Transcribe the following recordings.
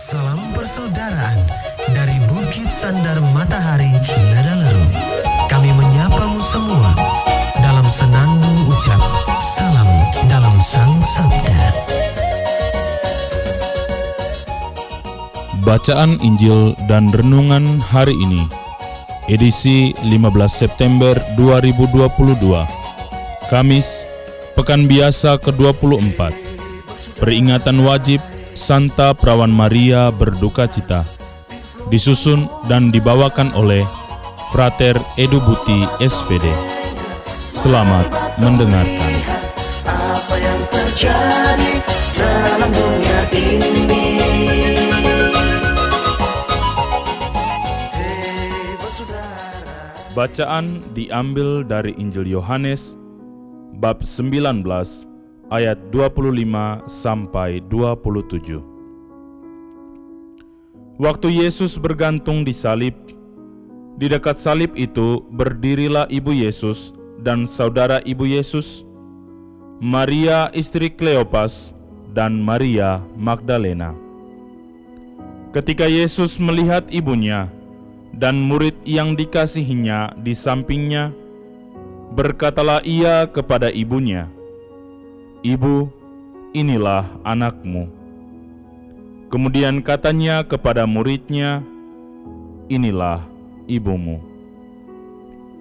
Salam persaudaraan dari Bukit Sandar Matahari Nedaleru. Kami menyapamu semua dalam senandung ucap salam dalam Sang Sabda. Bacaan Injil dan Renungan hari ini, edisi 15 September 2022, Kamis, Pekan Biasa ke-24, peringatan wajib Santa Perawan Maria Berduka Cita, disusun dan dibawakan oleh Frater Edu Buti SVD. Selamat mendengarkan. Apa yang terjadi dalam dunia ini? Bacaan diambil dari Injil Yohanes bab 19 ayat 25 sampai 27. Waktu Yesus bergantung di salib, di dekat salib itu berdirilah ibu Yesus dan saudara ibu Yesus, Maria istri Kleopas dan Maria Magdalena. Ketika Yesus melihat ibunya dan murid yang dikasihinya di sampingnya, berkatalah ia kepada ibunya, "Ibu, inilah anakmu." Kemudian katanya kepada muridnya, "Inilah ibumu."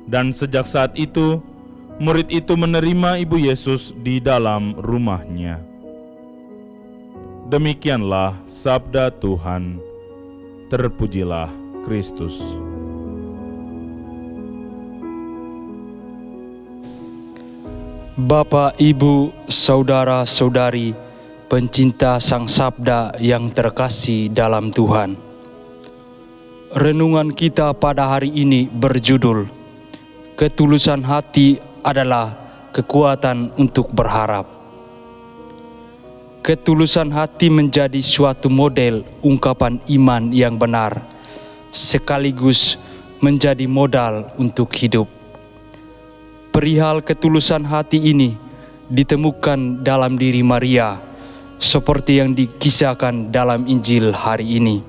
Dan sejak saat itu, murid itu menerima ibu Yesus di dalam rumahnya. Demikianlah sabda Tuhan. Terpujilah Kristus. Bapak, Ibu, saudara-saudari, pencinta Sang Sabda yang terkasih dalam Tuhan. Renungan kita pada hari ini berjudul, Ketulusan hati adalah kekuatan untuk berharap. Ketulusan hati menjadi suatu model ungkapan iman yang benar, sekaligus menjadi modal untuk hidup. Perihal ketulusan hati ini ditemukan dalam diri Maria, seperti yang dikisahkan dalam Injil hari ini.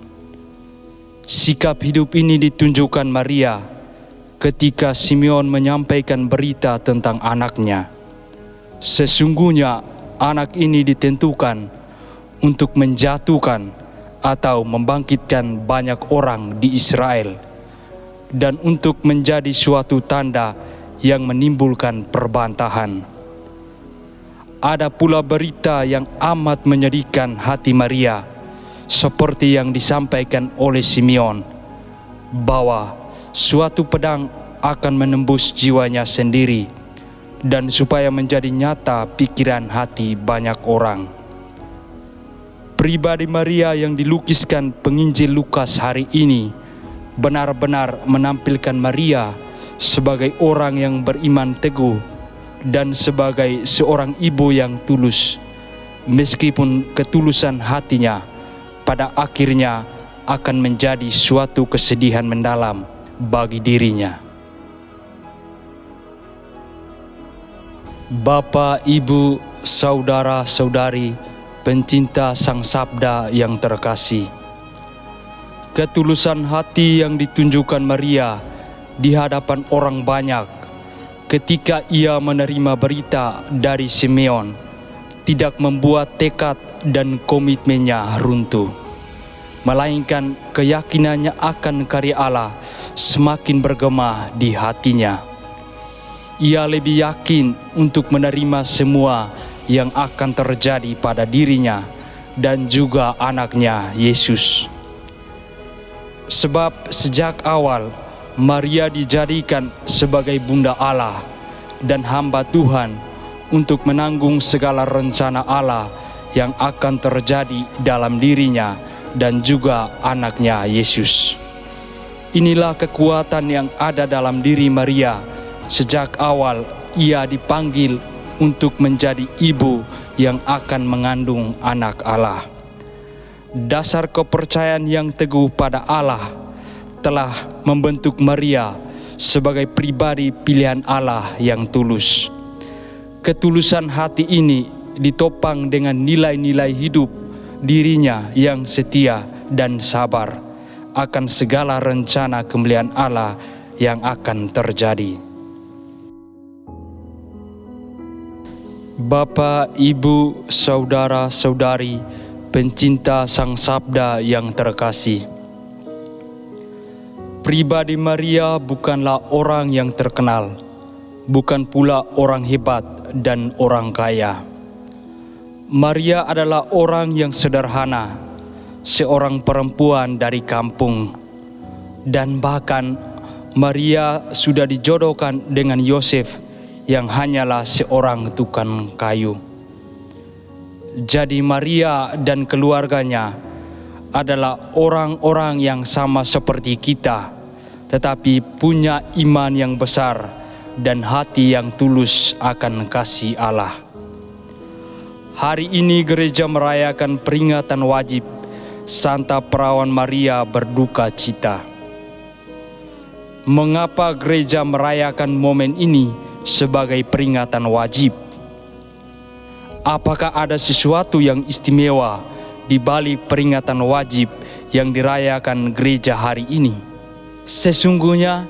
Sikap hidup ini ditunjukkan Maria ketika Simeon menyampaikan berita tentang anaknya. Sesungguhnya anak ini ditentukan untuk menjatuhkan atau membangkitkan banyak orang di Israel, dan untuk menjadi suatu tanda yang menimbulkan perbantahan. Ada pula berita yang amat menyedihkan hati Maria, seperti yang disampaikan oleh Simeon, bahwa suatu pedang akan menembus jiwanya sendiri, dan supaya menjadi nyata pikiran hati banyak orang. Pribadi Maria yang dilukiskan penginjil Lukas hari ini benar-benar menampilkan Maria sebagai orang yang beriman teguh dan sebagai seorang ibu yang tulus, meskipun ketulusan hatinya pada akhirnya akan menjadi suatu kesedihan mendalam bagi dirinya. Bapak, Ibu, saudara-saudari, pencinta Sang Sabda yang terkasih, ketulusan hati yang ditunjukkan Maria di hadapan orang banyak ketika ia menerima berita dari Simeon tidak membuat tekad dan komitmennya runtuh, melainkan keyakinannya akan karya Allah semakin bergema di hatinya. Ia lebih yakin untuk menerima semua yang akan terjadi pada dirinya dan juga anaknya Yesus. Sebab sejak awal Maria dijadikan sebagai bunda Allah dan hamba Tuhan untuk menanggung segala rencana Allah yang akan terjadi dalam dirinya dan juga anaknya Yesus. Inilah kekuatan yang ada dalam diri Maria sejak awal ia dipanggil untuk menjadi ibu yang akan mengandung anak Allah. Dasar kepercayaan yang teguh pada Allah telah membentuk Maria sebagai pribadi pilihan Allah yang tulus. Ketulusan hati ini ditopang dengan nilai-nilai hidup dirinya yang setia dan sabar akan segala rencana kemuliaan Allah yang akan terjadi. Bapak, Ibu, saudara-saudari, pencinta Sang Sabda yang terkasih. Pribadi Maria bukanlah orang yang terkenal, bukan pula orang hebat dan orang kaya. Maria adalah orang yang sederhana, seorang perempuan dari kampung. Dan bahkan Maria sudah dijodohkan dengan Yosef yang hanyalah seorang tukang kayu. Jadi Maria dan keluarganya adalah orang-orang yang sama seperti kita, tetapi punya iman yang besar dan hati yang tulus akan kasih Allah. Hari ini gereja merayakan peringatan wajib Santa Perawan Maria berduka cita. Mengapa gereja merayakan momen ini sebagai peringatan wajib? Apakah ada sesuatu yang istimewa di balik peringatan wajib yang dirayakan gereja hari ini? Sesungguhnya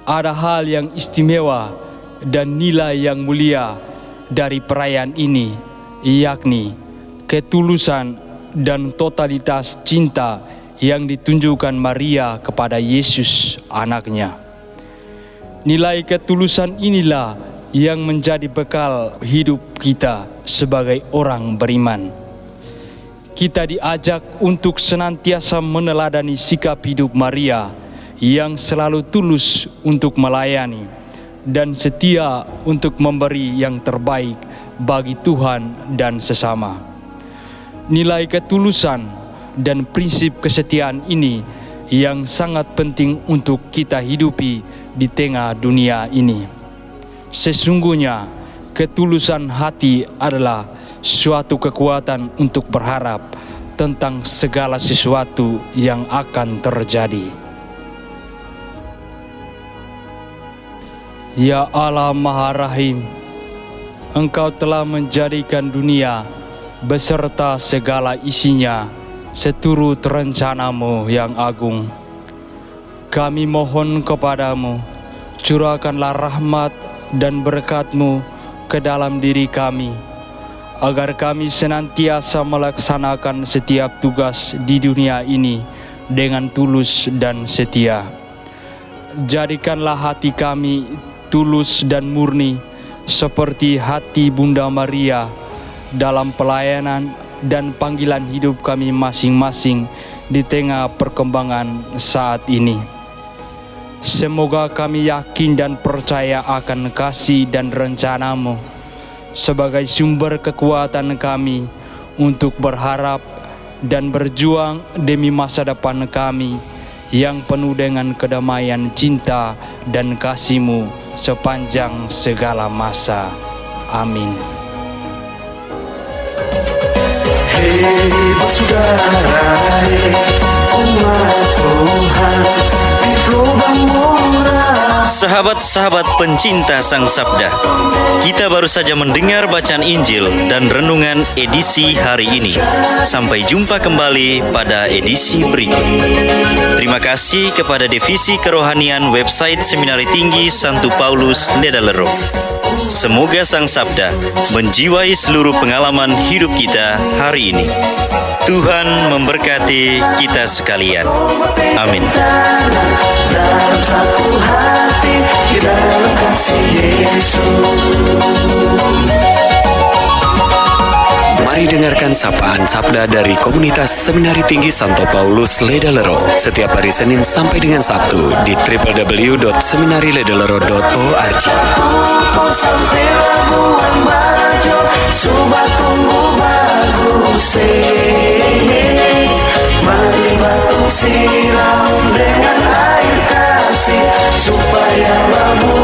ada hal yang istimewa dan nilai yang mulia dari perayaan ini, yakni ketulusan dan totalitas cinta yang ditunjukkan Maria kepada Yesus anaknya. Nilai ketulusan inilah yang menjadi bekal hidup kita sebagai orang beriman. Kita diajak untuk senantiasa meneladani sikap hidup Maria yang selalu tulus untuk melayani dan setia untuk memberi yang terbaik bagi Tuhan dan sesama. Nilai ketulusan dan prinsip kesetiaan ini yang sangat penting untuk kita hidupi di tengah dunia ini. Sesungguhnya ketulusan hati adalah suatu kekuatan untuk berharap tentang segala sesuatu yang akan terjadi. Ya Allah Maha Rahim, Engkau telah menjadikan dunia beserta segala isinya seturut rencana-Mu yang agung. Kami mohon kepadamu, curahkanlah rahmat dan berkat-Mu ke dalam diri kami, agar kami senantiasa melaksanakan setiap tugas di dunia ini dengan tulus dan setia. Jadikanlah hati kami tulus dan murni seperti hati Bunda Maria dalam pelayanan dan panggilan hidup kami masing-masing di tengah perkembangan saat ini. Semoga kami yakin dan percaya akan kasih dan rencana-Mu sebagai sumber kekuatan kami untuk berharap dan berjuang demi masa depan kami yang penuh dengan kedamaian cinta dan kasih-Mu sepanjang segala masa. Amin. Hei bersaudara, hei umat Tuhan, di lubang murah. Sahabat-sahabat pencinta Sang Sabda, kita baru saja mendengar bacaan Injil dan renungan edisi hari ini. Sampai jumpa kembali pada edisi berikut. Terima kasih kepada Divisi Kerohanian website Seminari Tinggi Santo Paulus Ledalero. Semoga Sang Sabda menjiwai seluruh pengalaman hidup kita hari ini. Tuhan memberkati kita sekalian. Amin. Dalam satu hati, di dalam kasih Yesus. Mari dengarkan sapaan sabda dari komunitas Seminari Tinggi Santo Paulus Ledalero setiap hari Senin sampai dengan Sabtu di www.seminariledalero.org. Sampai Labuan Bajo, Subah tumbuh bagus. Mari batu siram dengan air kasih supaya labu